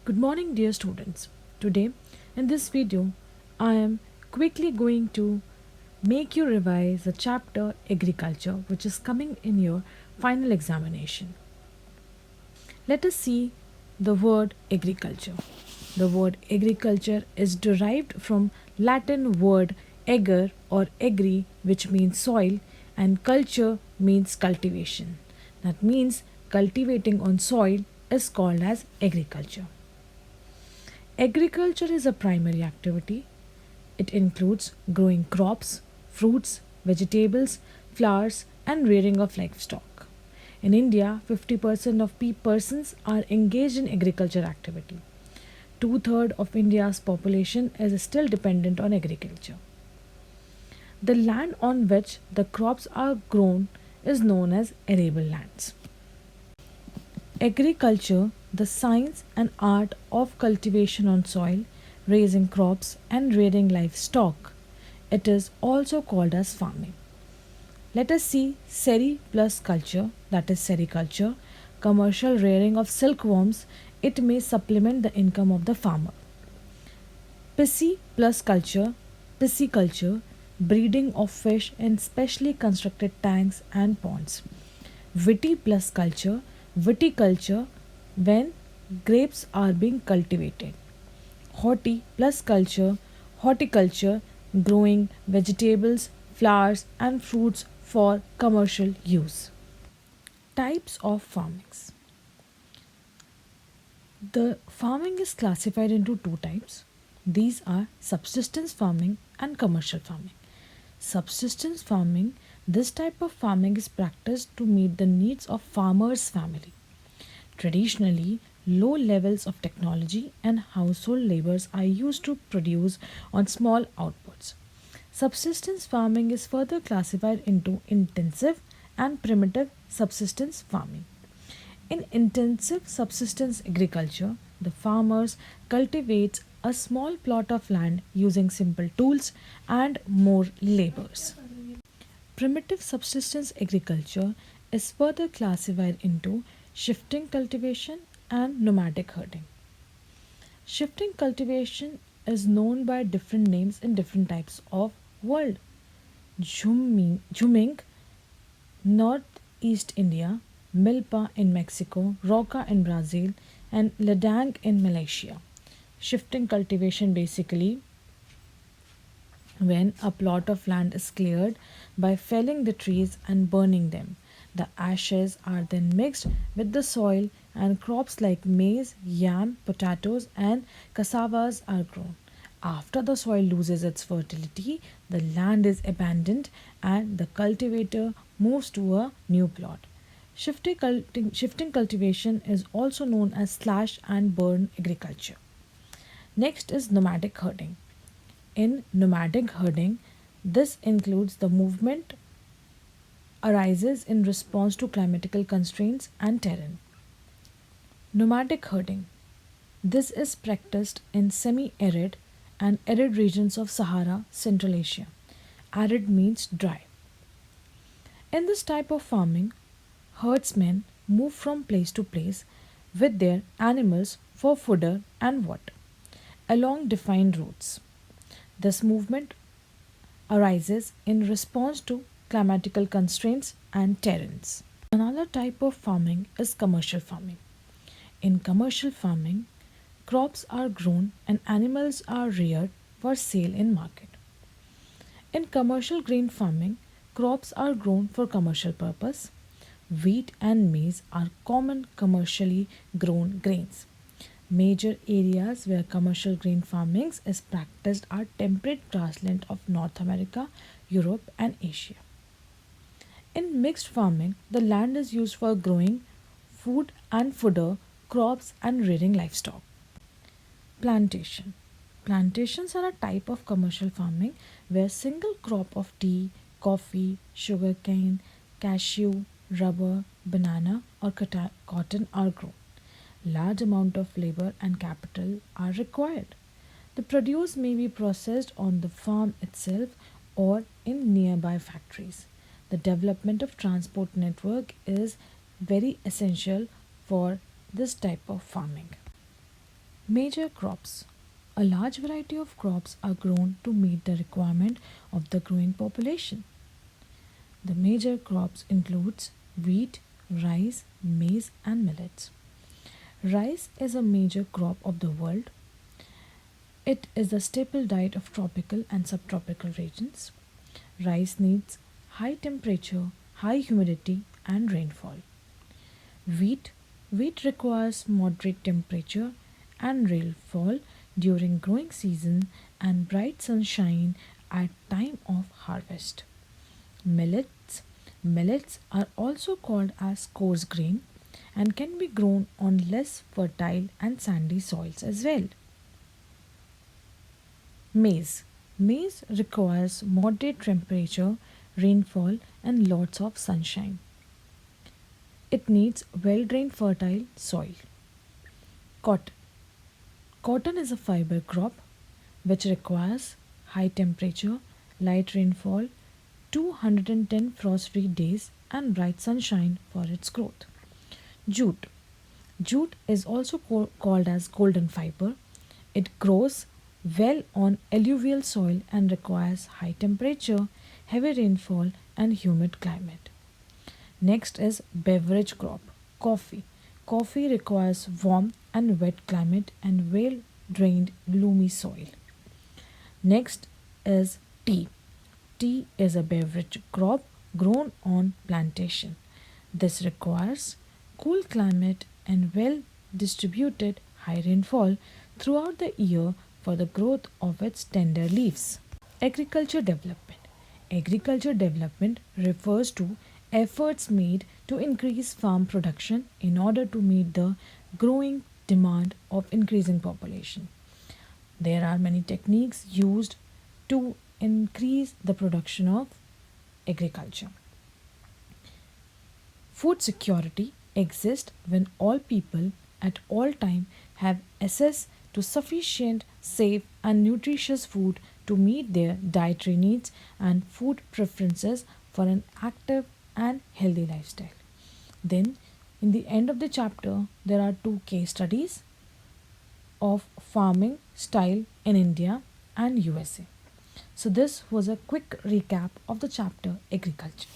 Good morning, dear students. Today, in this video, I am quickly going to make you revise the chapter Agriculture, which is coming in your final examination. Let us see the word agriculture. The word agriculture is derived from Latin word ager or agri, which means soil, and culture means cultivation. That means cultivating on soil is called as agriculture. Agriculture is a primary activity. It includes growing crops, fruits, vegetables, flowers, and rearing of livestock. In India, 50% of persons are engaged in agriculture activity. Two-thirds of India's population is still dependent on agriculture. The land on which the crops are grown is known as arable lands. Agriculture, the science and art of cultivation on soil, raising crops, and rearing livestock. It is also called as farming. Let us see seri plus culture, that is sericulture, commercial rearing of silkworms. It may supplement the income of the farmer. Pisci plus culture, pisciculture, breeding of fish in specially constructed tanks and ponds. Viti plus culture, viticulture, when grapes are being cultivated. Horti plus culture, horticulture, growing vegetables, flowers, and fruits for commercial use. Types of farmings. The farming is classified into two types. These are subsistence farming and commercial farming. Subsistence farming, this type of farming is practiced to meet the needs of farmers' family. Traditionally, low levels of technology and household labors are used to produce on small outputs. Subsistence farming is further classified into intensive and primitive subsistence farming. In intensive subsistence agriculture, the farmers cultivate a small plot of land using simple tools and more labors. Primitive subsistence agriculture is further classified into shifting cultivation and nomadic herding. Shifting cultivation is known by different names in different types of world. Juming, Northeast India, Milpa in Mexico, Roca in Brazil, and Ladang in Malaysia. Shifting cultivation basically when a plot of land is cleared by felling the trees and burning them. The ashes are then mixed with the soil and crops like maize, yam, potatoes, and cassavas are grown. After the soil loses its fertility, the land is abandoned and the cultivator moves to a new plot. Shifting cultivation is also known as slash and burn agriculture. Next is nomadic herding. In nomadic herding, this includes the movement arises in response to climatical constraints and terrain. Nomadic herding. This is practiced in semi arid and arid regions of Sahara, Central Asia. Arid means dry. In this type of farming, herdsmen move from place to place with their animals for fodder and water along defined routes. This movement arises in response to climatical constraints and terrains. Another type of farming is commercial farming. In commercial farming, crops are grown and animals are reared for sale in market. In commercial grain farming, crops are grown for commercial purpose. Wheat and maize are common commercially grown grains. Major areas where commercial grain farming is practiced are temperate grassland of North America, Europe, and Asia. In mixed farming, the land is used for growing food and fodder, crops, and rearing livestock. Plantation. Plantations are a type of commercial farming where single crop of tea, coffee, sugarcane, cashew, rubber, banana, or cotton are grown. Large amount of labor and capital are required. The produce may be processed on the farm itself or in nearby factories. The development of transport network is very essential for this type of farming. Major crops. A large variety of crops are grown to meet the requirement of the growing population. The major crops includes wheat, rice, maize and millets. Rice is a major crop of the world. It is the staple diet of tropical and subtropical regions. Rice needs high temperature, high humidity and rainfall. Wheat Wheat requires moderate temperature and rainfall during growing season and bright sunshine at time of harvest. Millets are also called as coarse grain and can be grown on less fertile and sandy soils as well. Maize requires moderate temperature, rainfall and lots of sunshine. It needs well-drained fertile soil. Cotton. Cotton is a fiber crop which requires high temperature, light rainfall, 210 frost-free days and bright sunshine for its growth. Jute. Jute is also called as golden fiber. It grows well on alluvial soil and requires high temperature, heavy rainfall and humid climate. Next is beverage crop, coffee. Coffee requires warm and wet climate and well drained loamy soil. Next is tea. Tea is a beverage crop grown on plantation. This requires cool climate and well distributed high rainfall throughout the year for the growth of its tender leaves. Agriculture development. Agriculture development refers to efforts made to increase farm production in order to meet the growing demand of increasing population. There are many techniques used to increase the production of agriculture. Food security exists when all people at all time have access to sufficient, safe and nutritious food to meet their dietary needs and food preferences for an active and healthy lifestyle. Then in the end of the chapter there are two case studies of farming style in India and USA. So this was a quick recap of the chapter agriculture.